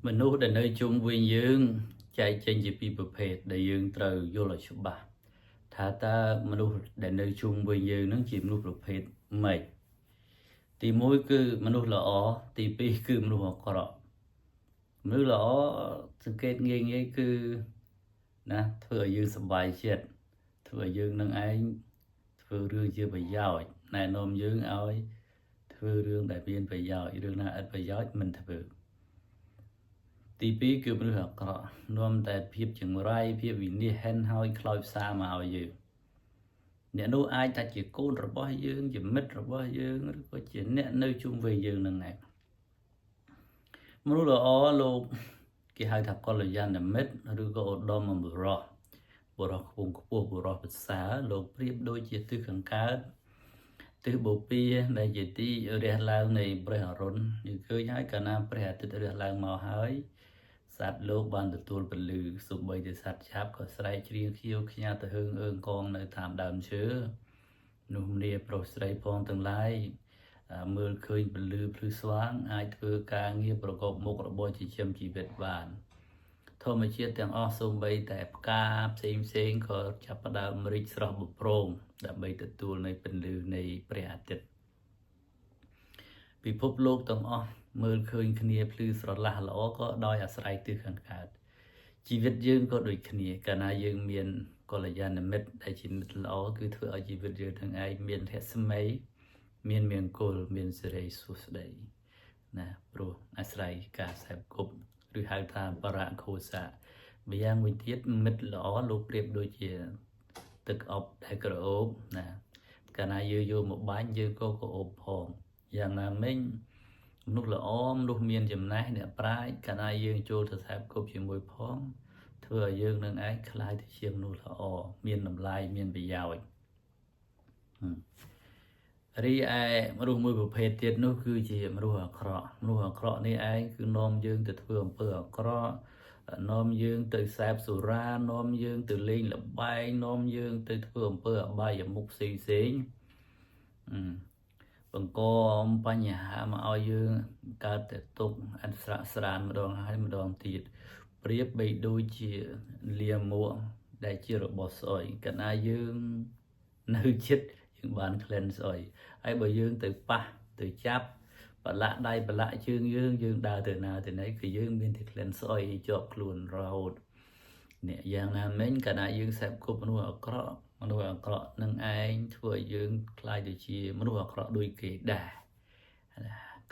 មនុស្សដែលនៅជុំវិញយើងចែកចេញជាពីរប្រភេទដែលយើងត្រូវយល់ឲ្យច្បាស់ថាតើមនុស្សដែលនៅជុំវិញយើងនឹងជាមនុស្សប្រភេទម៉េចទី1គឺមនុស្សល្អទី2គឺមនុស្សអាក្រក់មនុស្សល្អសង្កេតងាយគឺណាធ្វើឲ្យយើងសប្បាយចិត្តធ្វើឲ្យយើងនឹងឯងធ្វើរឿងជាប្រយោជន៍ណែនាំយើងឲ្យធ្វើរឿងដែលមានប្រយោជន៍រឿងណាឥតប្រយោជន៍មិនធ្វើទី2គឺមនុស្សអាក្រក់នាំតែភាពចង្រៃភាពវិនិច្ឆ័យហិនហើយខ្លោចផ្សាមកឲ្យយើងអ្នកនោះអាចថាជាកូនរបស់យើងជាមិត្តរបស់យើងឬក៏ជាអ្នកនៅជុំវិញយើងនឹងឯងមនុស្សល្អលោកគេហៅថាកល្យាណមិត្តឬក៏ឧត្តមបុរសខ្ពង់ខ្ពស់បុរសប្រសើរលោកប្រៀបដូចជាទិសខាងកើតទិសបូព៌ាដែលជាទីរះឡើងនៃព្រះអរុណយើងឃើញហើយកាលណាព្រះអាទិត្យរះឡើងមកហើយសត្វលោកបានទទួលពលឺសូម្បីតែសត្វឆាបក៏ស្រែកច្រៀងខៀវខ្ញាទៅហឺងអើងកងនៅតាមដើមឈើនោះមនាប្រុសស្រីផងទាំងឡាយមើលឃើញពលឺភ្លឺស្វាងអាចធ្វើការងារប្រកបមុខរបរចិញ្ចឹមជីវិតបានធម្មជាតិទាំងអស់សូម្បីតែផ្កាផ្សេងក៏ចាប់ផ្ដើមរីកស្រស់បំព្រងដើម្បីទទួលនៅពន្លឺនៃព្រះអាទិត្យពិភពលោកទាំងអស់មើលឃើញគ្នាភ្លឺស្រឡះល្អក៏ដោយអាស្រ័យទិសខាងកើតជីវិតយើងក៏ដូចគ្នាកាលណាយើងមានកល្យាណមិត្តដែលជាមិត្តល្អគឺធ្វើឲ្យជីវិតយើងទាំងឯងមានរស្មីមានមង្គលមានសិរីសួស្តីណាព្រោះអាស្រ័យការសេពគប់ឬហៅថាបរៈខោសៈម្យ៉ាងវិញទៀតមិត្តល្អលោកប្រៀបដូចជាទឹកអប់ដែលក្រអូបណាកាលណាយើងយកមកបាញ់យើងក៏ក្រអូបផងយ៉ាងណាមិញមនុស្សល្អមនុស្សមានចំណេះអ្នកប្រាជ្ញកាលណាយើងចូលទៅសេពគប់ជាមួយផងធ្វើឲ្យយើងនឹងឯងខ្លាយទៅជាមនុស្សល្អមានតម្លៃមានប្រយោជន៍រីឯមនុស្សមួយប្រភេទទៀតនោះគឺជាមនុស្សអាក្រក់នេះឯងគឺនាំយើងទៅធ្វើអំពើអាក្រក់នាំយើងទៅសេពសុរានាំយើងទៅលេងល្បែងនាំយើងទៅធ្វើអំពើអបាយមុខផ្សេងបង្កបញ្ហាមកឲ្យយើងកើតតែទុក្ខអន្តរស្រានម្ដងហើយម្ដងទៀតប្រៀបបីដូចជាលាមកដែលជារបស់ស្អុយកាលណាយើងនៅចិត្តយើងបានក្លិនស្អុយហើយបើយើងទៅប៉ះទៅចាប់ប្រឡាក់ដៃប្រឡាក់ជើងយើងដើរទៅណាទៅណីគឺយើងមានតែក្លិនស្អុយជាប់ខ្លួនរហូតនេះយ៉ាងណាមិញកាលណាយើងសេពគប់មនុស្សអាក្រក់នឹងឯងធ្វើឲ្យយើងខ្លាយទៅជាមនុស្សអាក្រក់ដូចគេដែរ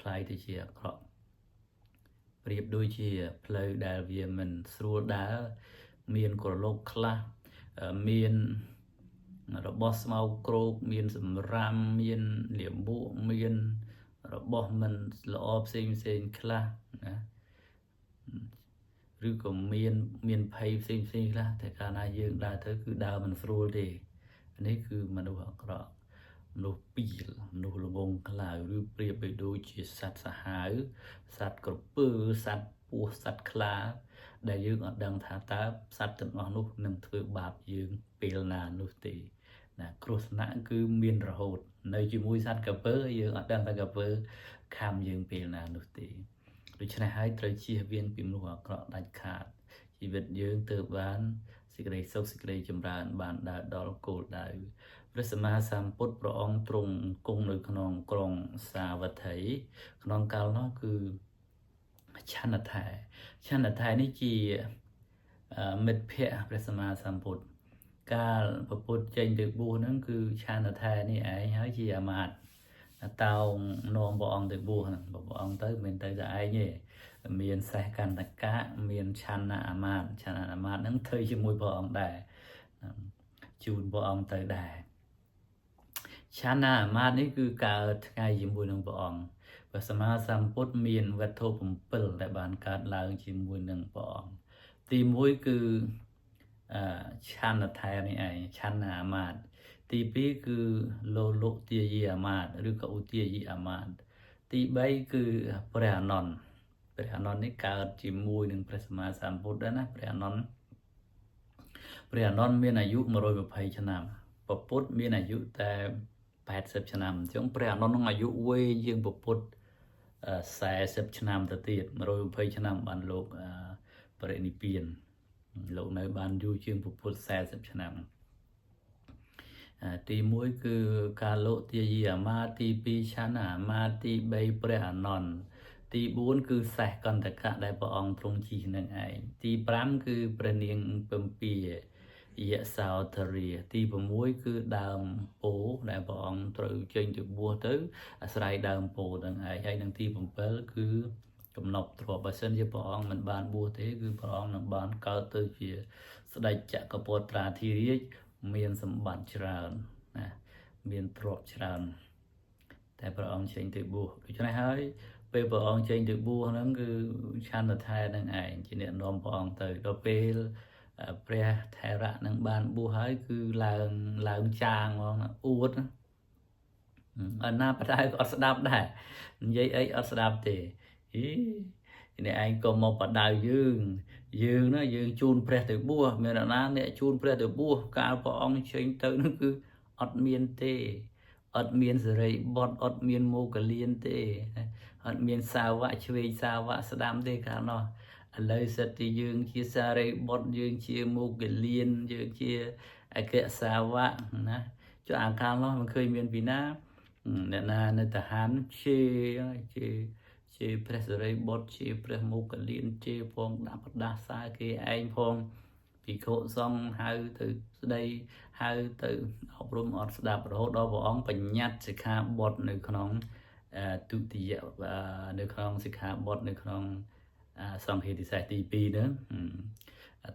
ខ្លាយទៅជាអាក្រក់ប្រៀបដូចជាផ្លូវដែលវាមិនស្រួលដើរមានក្រឡុកខ្លះមានរបស់ស្មៅគ្រោកមានសម្រាមមានលាមកមានរបស់មិនល្អផ្សេងខ្លះណាឬក៏មានភ័យផ្សេងខ្លះតែកាលណាយើងដើរទៅគឺដើរមិនស្រួលទេនេះគឺមនុស្សអាក្រក់មនុស្សពីលមនុស្សល្ងងខ្លៅឬប្រៀបបីដូចជាសត្វសាហាវសត្វក្រពើសត្វពស់សត្វខ្លាដែលយើងអត់ដឹងថាតើសត្វទាំងអស់នោះនឹងធ្វើបាបយើងពេលណានោះទេណាគ្រោះថ្នាក់គឺមានរហូតនៅជាមួយសត្វក្រពើយើងអត់ដឹងថាក្រពើខំយើងពេលណានោះទេដូច្នេះហើយត្រូវជៀសវាងពីមនុស្សអាក្រក់ដាច់ខាតជីវិតយើងទើបបានសេចក្តីសុខសេចក្តីចម្រើនបានដើរដល់គោលដៅព្រះសម្មាសម្ពុទ្ធព្រះអង្គទ្រង់គង់នៅក្នុងក្រុងសាវត្ថីក្នុងកាលនោះគឺឆន្ទថានេះជាមិត្តភក្តិព្រះសម្មាសម្ពុទ្ធកាលពពុទ្ធចេញទៅបួសហ្នឹងគឺឆន្ទថានេះឯងហើយជាអាមាត្យតោងនាំព្រះអង្គទៅបួសហ្នឹងព្រះអង្គទៅមិនទៅតែឯងទេមានសេះកន្តកៈមានឆន្ទអាមាត្យហ្នឹងធ្វើជាមួយព្រះអង្គដែរជូនព្រះអង្គទៅដែរឆន្ទអាមាត្យនេះគឺកើតថ្ងៃជាមួយនឹងព្រះអង្គព្រះសម្មាសម្ពុទ្ធមានវត្ថុ7ដែលបានកើតឡើងជាមួយនឹងព្រះអង្គទី1គឺឆន្ទថានេះឯងឆន្ទអាមាត្យទី2គឺលោលុទាយិអាមាត្យឬក៏ឧទាយិអាមាត្យទី3គឺព្រះអនន្តនេះកើតជាមួយនឹងព្រះសម្មាសម្ពុទ្ធដែរណាព្រះអនន្តមានអាយុ120ឆ្នាំពពុទ្ធមានអាយុតែ80ឆ្នាំអញ្ចឹងព្រះអនន្តនឹងអាយុវែងជាងពពុទ្ធ 40 ឆ្នាំទៅទៀត120ឆ្នាំបានលោកបរិនិព្វានលោកនៅបានយូរជាងពុទ្ធ40ឆ្នាំទី1គឺការលោកទាយអាមាទី2ឆានអាមាទី3ព្រះអានន្ទទី4គឺសេះកន្តកៈដែលព្រះអង្គទ្រង់ជិះនឹងឯងទី5គឺព្រះនាងពំពីយសោធរាទី6គឺដើមពោដែលព្រះអង្គត្រូវចេញទៅបួសទៅអាស្រ័យដើមពោនឹងឯងហើយនឹងទី7គឺកំណប់ទ្រព្យបើសិនជាព្រះអង្គមិនបានបួសទេគឺព្រះអង្គនឹងបានកើតទៅជាស្ដេចចក្រពត្រាធិរាជមានសម្បត្តិច្រើនណាមានទ្រព្យច្រើនតែព្រះអង្គចេញទៅបួសដូច្នេះហើយពេលព្រះអង្គចេញទៅបួសហ្នឹងគឺឆន្ទថែនឹងឯងជាអ្នកនាំព្រះអង្គទៅដល់ពេលព្រះថេរៈនឹងបានបួសហើយគឺឡើងចាងហ្មងអួតអណាបដៅក៏អត់ស្ដាប់ដែរនិយាយអីអត់ស្ដាប់ទេនេះឯងក៏មកបដៅយើងណាយើងជូនព្រះទៅបួសមានណាអ្នកជូនព្រះទៅបួសកាលព្រះអង្គចេញទៅនោះគឺអត់មានទេអត់មានសេរីបុត្រអត់មានមោគលានទេអត់មានសាវកឆ្វេងសាវកស្ដាំទេកាលនោះឥឡូវសិតទីយើងជាសារីបុត្រយើងជាមោគលានយើងជាអគ្គសាវកណាចុះអាកាលនោះមិនឃើញមានពីណាអ្នកណានៅតាហានជាព្រះសិរីបុត្រជាព្រះមោគលានជាផងដាក់ប្រដាសាគេឯងផងភិក្ខុសង្ឃហៅទៅស្ដីហៅទៅអប់រំអត់ស្ដាប់រហូតដល់ព្រះអង្គបញ្ញត្តិសិក្ខាបទនៅក្នុងទុតិយនៅក្នុងសិក្ខាបទនៅក្នុងសង្ឃេតិសេសទី2ហ្នឹង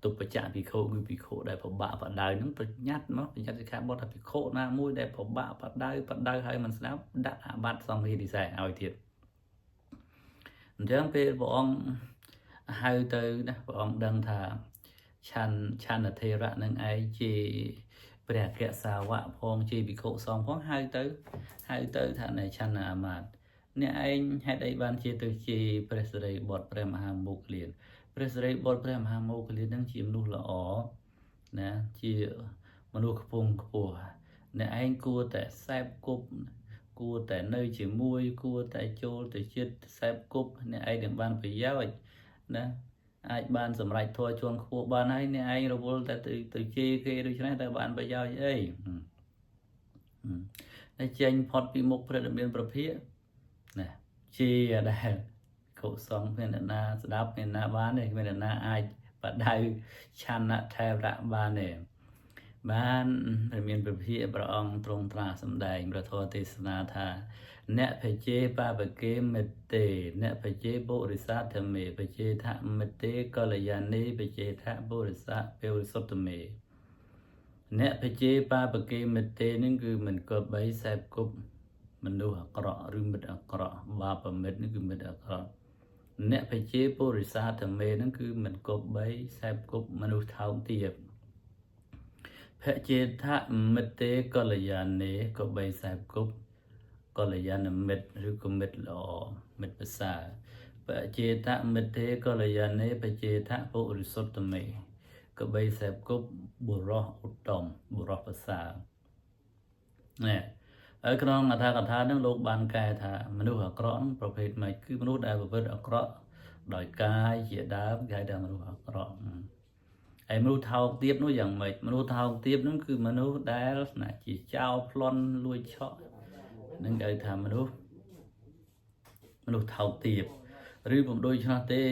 ទុបច្ចៈភិក្ខុគឺភិក្ខុដែលប្របាក់បដៅហ្នឹងបញ្ញត្តិសិក្ខាបទថាភិក្ខុណាមួយដែលប្របាក់បដៅហើយមិនស្ដាប់ដាក់អាបត្តិសង្ឃេតិសេសឲ្យទៀតអញ្ចឹងពេលព្រះអង្គហៅទៅណាព្រះអង្គដឹងថាឆានថេរៈនឹងឯងជាព្រះអគ្គសាវកផងជាភិក្ខុសង្ឃផងហៅទៅថានៅឆានអាមាត្យអ្នកឯងហេតុអីបានជាទៅជាព្រះសិរីបុត្រព្រះមហាមោគលានព្រះសិរីបុត្រព្រះមហាមោគលាននឹងជាមនុស្សល្អណាជាមនុស្សខ្ពង់ខ្ពស់អ្នកឯងគួរតែសែបគប់គួរតែនៅជាមួយគួរតែចូលទៅចិត្តសែបគប់អ្នកឯងនឹងបានប្រយោជន៍ណាអាចបានសម្រេចធម៌ជាន់ខ្ពស់បានហើយអ្នកឯងរវល់តែទៅជេរគេដូច្នេះតែបានប្រយោជន៍អីតែចេញផុតពីមុខព្រះដ៏មានប្រភាកណាជេរដែលកុសលមានអ្នកណាស្ដាប់មានណាបានទេមានអ្នកណាអាចបដៅឆានថេរៈបានទេបានព្រះមានប្រភាកព្រះអង្គទ្រង់ត្រាស់សម្ដែងព្រះធម៌ទេសនាថាអ្នកភជេបបកេមិតទេអ្នកភជេបុរិស័ធមេភជេថមិតទេកល្យានេភជេថបុរិស័ពេលរិសុទ្ធមេអ្នកភជេបបកេមិតទេនឹងគឺមិនគប្បីសែបគប់មនុស្សអាក្រក់ឬមិត្តអាក្រក់បាបមិត្តនឹងគឺមិត្តអាក្រក់អ្នកភជេបុរិស័ធមេនឹងគឺមិនគប្បីសែបគប់មនុស្សថោកទាបភជេថមិតទេកល្យានេគប្បីសែបគប់កល្យាណមិត្តឬក៏មិត្តល្អមិត្តប្រសើរបច្ចេតមិត្តទេកល្យានេបច្ចេតពុរិសុទ្ធមេក៏បីសែបគប់បុរសឧត្តមបុរសប្រសើរនេះហើយក្នុងអត្ថកថានឹងលោកបានកែថាមនុស្សអាក្រក់ប្រភេទម៉េចគឺមនុស្សដែលប្រព្រឹត្តអាក្រក់ដោយកាយជាដើមគេហៅថាមនុស្សអាក្រក់ហើយមនុស្សថោកទាបនោះយ៉ាងម៉េចមនុស្សថោកទាបនោះគឺមនុស្សដែលជាចោរប្លន់លួចឆក់នឹងគេថាមនុស្សថោកទាបឬពុំដូចឆ្នោះទេ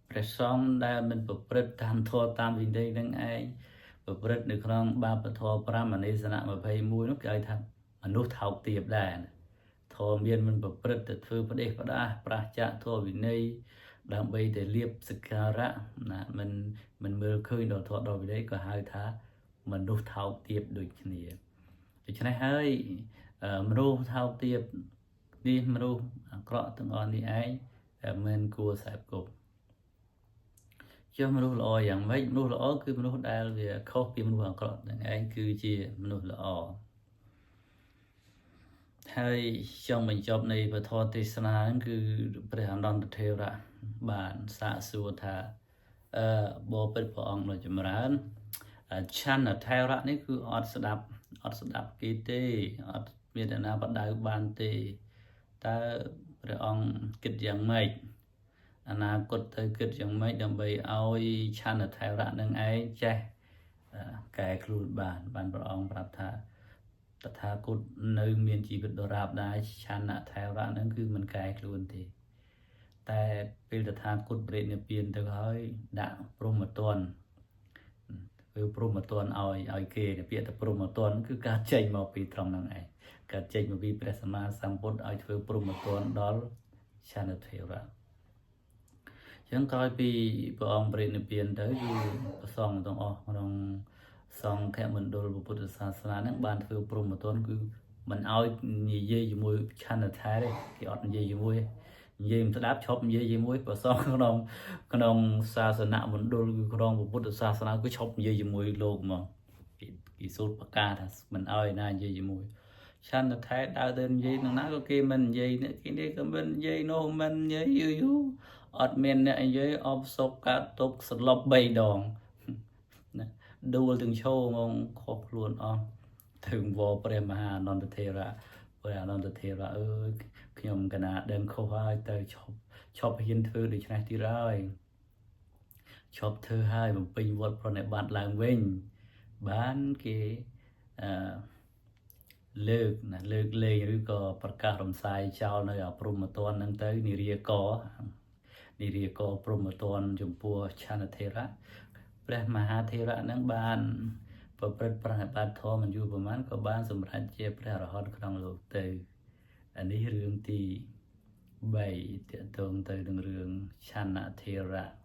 ព្រះសង្ឃដែលមិនប្រព្រឹត្តតាមធម៌តាមវិន័យនឹងឯងប្រព្រឹត្តនៅក្នុងបាបធម៌5អនេសនៈ21នោះគេថាមនុស្សថោកទាបដែរធម៌មានមិនប្រព្រឹត្តទៅធ្វើផ្ដេសផ្ដាសប្រឆាចធម៌វិន័យដើម្បីតែលៀបសក្ការៈណាមិនមើលឃើញដល់ធម៌ដល់វិន័យក៏ហៅថាមនុស្សថោកទាបដូចគ្នាដូច្នេះហើយមនុស្សថោកទាបនេះមនុស្សអាក្រក់ទាំងអស់នេះឯងតែមិនគួរសែបគប់ចុះមនុស្សល្អយ៉ាងម៉េចមនុស្សល្អគឺមនុស្សដែលវាខុសពីមនុស្សអាក្រក់ទាំងឯងគឺជាមនុស្សល្អហើយចង់បញ្ចប់នៃពធទេសនាហ្នឹងគឺព្រះអនន្តថេរៈបានសាកសួរថាបបិទ្ធព្រះអង្គដ៏ចម្រើនឆានថេរៈនេះគឺអត់ស្ដាប់គេទេអត់មានអ្នកណាបដៅបានទេតើ ព្រះអង្គគិតយ៉ាងម៉េចអនាគតទៅគិតយ៉ាងម៉េចដើម្បីឲ្យឆានថេរៈនឹងឯងចេះកែខ្លួនបានព្រះអង្គប្រាប់ថាតថាគតនៅមានជីវិតដរាបដែរឆានថេរៈនឹងគឺមិនកែខ្លួនទេតែពេលតថាគតប្រេតនិព្វានទៅហើយដាក់ព្រហ្មទណ្ឌធ្វើព្រហ្មទណ្ឌឲ្យគេពាក្យថាព្រហ្មទណ្ឌគឺការចេញមកពីត្រង់ហ្នឹងឯងការចេញមកពីព្រះសម្មាសម្ពុទ្ធឲ្យធ្វើព្រហ្មទណ្ឌដល់ឆានថេរៈចឹងក្រោយពីព្រះអង្គប្រេតនិព្វានទៅគឺព្រះសង្ឃទាំងអស់ក្នុងសង្ឃមណ្ឌលពុទ្ធសាសនាហ្នឹងបានធ្វើព្រហ្មទណ្ឌគឺមិនឲ្យនិយាយជាមួយឆានថេរទេគេអត់និយាយជាមួយនិយាយមិនស្ដាប់ឈប់និយាយជាមួយព្រះសង្ឃក្នុងសាសនាមណ្ឌលគឺក្នុងពុទ្ធសាសនាគឺឈប់និយាយជាមួយលោកហ្មងគេសូត្រប្រកាសថាមិនឲ្យណានិយាយជាមួយឆានថេរដើរទៅនិយាយនឹងណាក៏គេមិននិយាយគេនេះក៏មិននិយាយនោះមិននិយាយយូរអត់មានអ្នកនិយាយអបសុកកាត់ទុកសន្លប់3ដងណាដួលទាំងឈោហ្មងខុសខ្លួនអស់ទៅវព្រះមហាអនន្តថេរៈព្រះអនន្តថេរៈអើយខ្ញុំកណាដឹងខុសហើយទៅឈប់ហ៊ានធ្វើដូច្នេះទៀតហើយឈប់ធ្វើហើយបំពេញវត្តប្រណិប័តឡើងវិញបានគេលើកលែងឬក៏ប្រកាសរំសាយចោលនៅអព្រហ្មទណ្ឌហ្នឹងទៅនិរាកព្រហ្មទណ្ឌចំពោះឆានថេរៈព្រះមហាថេរៈហ្នឹងបានប្រព្រឹត្តប្រតិបត្តិធម៌មិនយូរប៉ុន្មានក៏បានសម្រេចជាព្រះអរហន្តក្នុងលោកទៅអានេះរឿងទី3ទាក់ទងទៅនឹងរឿងឆានថេរៈ